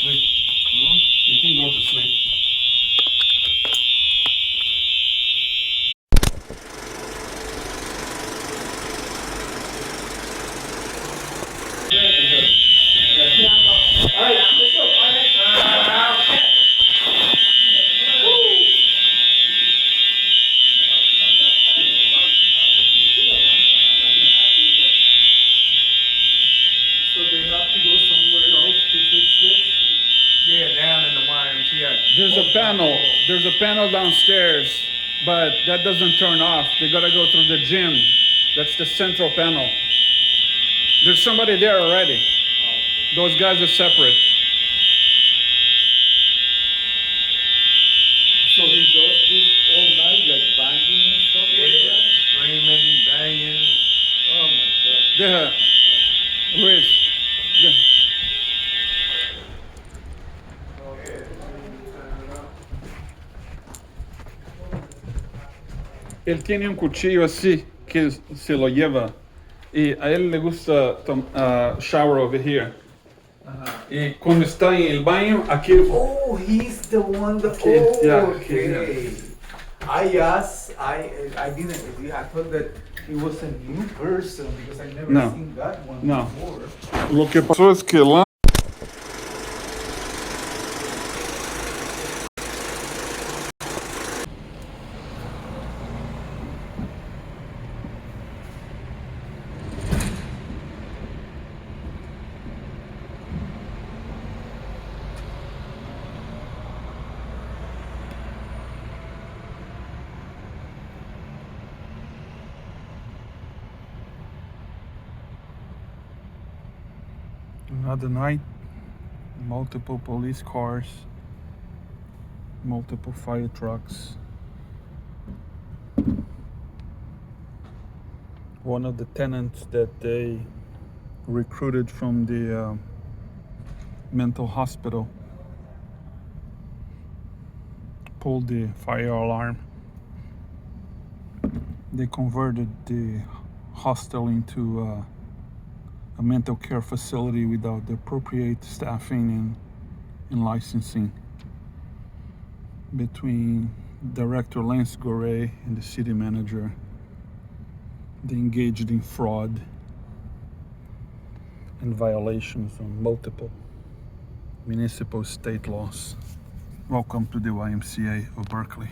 sleep. You can go to sleep. There's a panel downstairs, but that doesn't turn off. They gotta go through the gym. That's the central panel. There's somebody there already. Those guys are separate. So he does this all night, like banging and stuff like that? Screaming, banging. Oh my God. Luis, él tiene un cuchillo así que se lo lleva y a él le gusta shower over here. Y cuando está en el baño, aquí. Oh, he's the one that. Okay, Oh, yeah, okay. I asked. I didn't. I thought that he was a new person because I never No. seen that one No. before. Lo que pasó es que la another night, multiple police cars, multiple fire trucks. One of the tenants that they recruited from the mental hospital pulled the fire alarm. They converted the hostel into a mental care facility without the appropriate staffing and licensing. Between Director Lance Gorey and the city manager, they engaged in fraud and violations on multiple municipal state laws. Welcome to the YMCA of Berkeley.